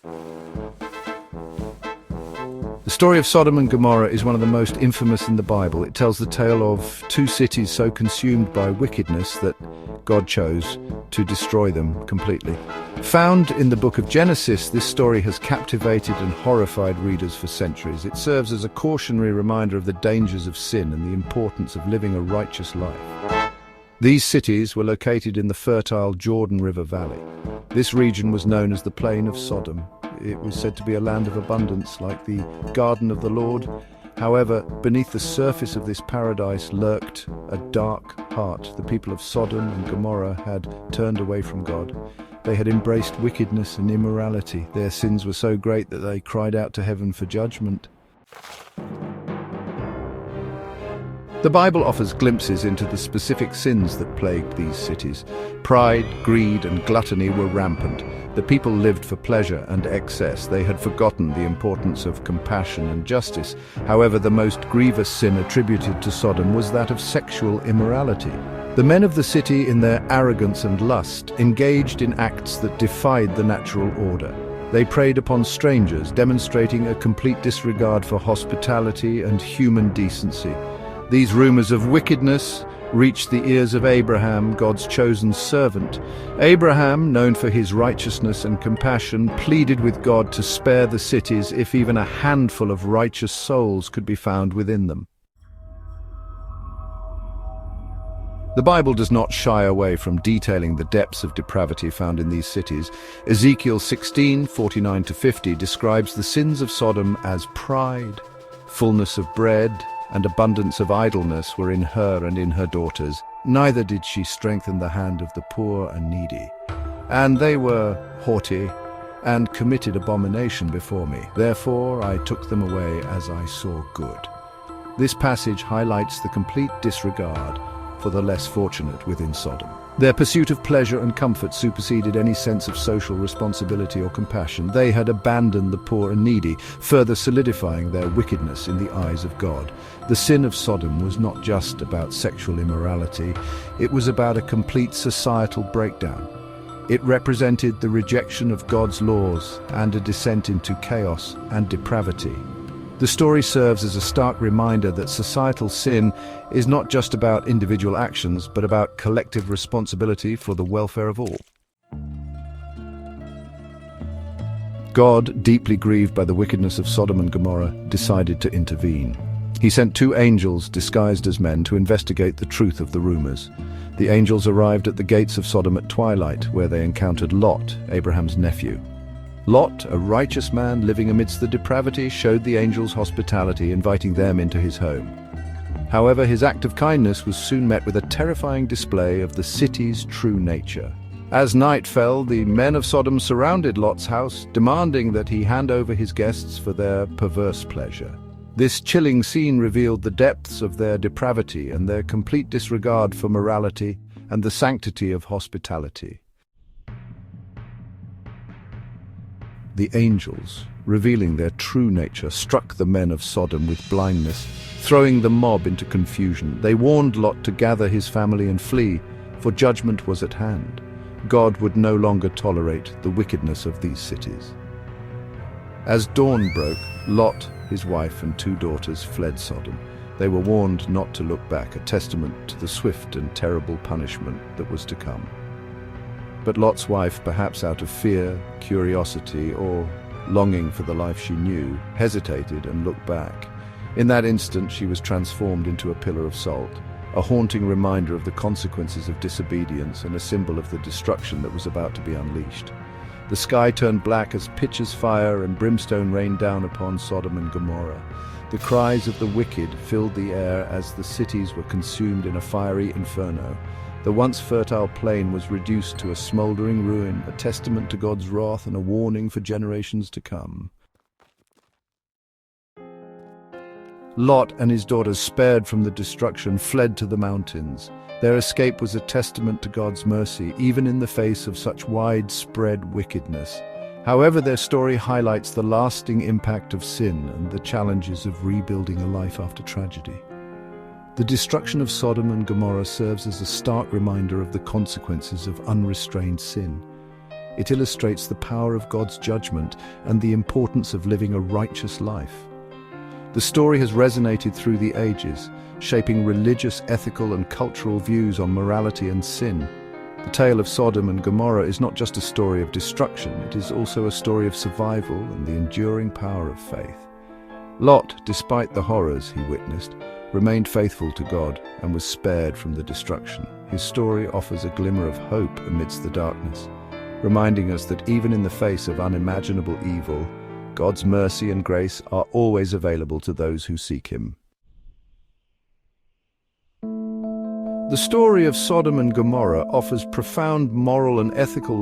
The story of Sodom and Gomorrah is one of the most infamous in the Bible. It tells the tale of two cities so consumed by wickedness that God chose to destroy them completely. Found in the book of Genesis, this story has captivated and horrified readers for centuries. It serves as a cautionary reminder of the dangers of sin and the importance of living a righteous life. These cities were located in the fertile Jordan River Valley. This region was known as the Plain of Sodom. It was said to be a land of abundance, like the Garden of the Lord. However, beneath the surface of this paradise lurked a dark heart. The people of Sodom and Gomorrah had turned away from God. They had embraced wickedness and immorality. Their sins were so great that they cried out to heaven for judgment. The Bible offers glimpses into the specific sins that plagued these cities. Pride, greed, and gluttony were rampant. The people lived for pleasure and excess. They had forgotten the importance of compassion and justice. However, the most grievous sin attributed to Sodom was that of sexual immorality. The men of the city, in their arrogance and lust, engaged in acts that defied the natural order. They preyed upon strangers, demonstrating a complete disregard for hospitality and human decency. These rumors of wickedness reached the ears of Abraham, God's chosen servant. Abraham, known for his righteousness and compassion, pleaded with God to spare the cities if even a handful of righteous souls could be found within them. The Bible does not shy away from detailing the depths of depravity found in these cities. Ezekiel 16:49-50 describes the sins of Sodom as pride, fullness of bread, and abundance of idleness were in her and in her daughters. Neither did she strengthen the hand of the poor and needy. And they were haughty and committed abomination before me. Therefore I took them away as I saw good. This passage highlights the complete disregard for the less fortunate within Sodom. Their pursuit of pleasure and comfort superseded any sense of social responsibility or compassion. They had abandoned the poor and needy, further solidifying their wickedness in the eyes of God. The sin of Sodom was not just about sexual immorality, it was about a complete societal breakdown. It represented the rejection of God's laws and a descent into chaos and depravity. The story serves as a stark reminder that societal sin is not just about individual actions, but about collective responsibility for the welfare of all. God, deeply grieved by the wickedness of Sodom and Gomorrah, decided to intervene. He sent two angels disguised as men to investigate the truth of the rumors. The angels arrived at the gates of Sodom at twilight, where they encountered Lot, Abraham's nephew. Lot, a righteous man living amidst the depravity, showed the angels hospitality, inviting them into his home. However, his act of kindness was soon met with a terrifying display of the city's true nature. As night fell, the men of Sodom surrounded Lot's house, demanding that he hand over his guests for their perverse pleasure. This chilling scene revealed the depths of their depravity and their complete disregard for morality and the sanctity of hospitality. The angels, revealing their true nature, struck the men of Sodom with blindness, throwing the mob into confusion. They warned Lot to gather his family and flee, for judgment was at hand. God would no longer tolerate the wickedness of these cities. As dawn broke, Lot, his wife, and two daughters fled Sodom. They were warned not to look back, a testament to the swift and terrible punishment that was to come. But Lot's wife, perhaps out of fear, curiosity, or longing for the life she knew, hesitated and looked back. In that instant, she was transformed into a pillar of salt, a haunting reminder of the consequences of disobedience and a symbol of the destruction that was about to be unleashed. The sky turned black as pitcher's fire and brimstone rained down upon Sodom and Gomorrah. The cries of the wicked filled the air as the cities were consumed in a fiery inferno. The once fertile plain was reduced to a smoldering ruin, a testament to God's wrath and a warning for generations to come. Lot and his daughters, spared from the destruction, fled to the mountains. Their escape was a testament to God's mercy, even in the face of such widespread wickedness. However, their story highlights the lasting impact of sin and the challenges of rebuilding a life after tragedy. The destruction of Sodom and Gomorrah serves as a stark reminder of the consequences of unrestrained sin. It illustrates the power of God's judgment and the importance of living a righteous life. The story has resonated through the ages, shaping religious, ethical, and cultural views on morality and sin. The tale of Sodom and Gomorrah is not just a story of destruction, it is also a story of survival and the enduring power of faith. Lot, despite the horrors he witnessed, remained faithful to God and was spared from the destruction. His story offers a glimmer of hope amidst the darkness, reminding us that even in the face of unimaginable evil, God's mercy and grace are always available to those who seek Him. The story of Sodom and Gomorrah offers profound moral and ethical lessons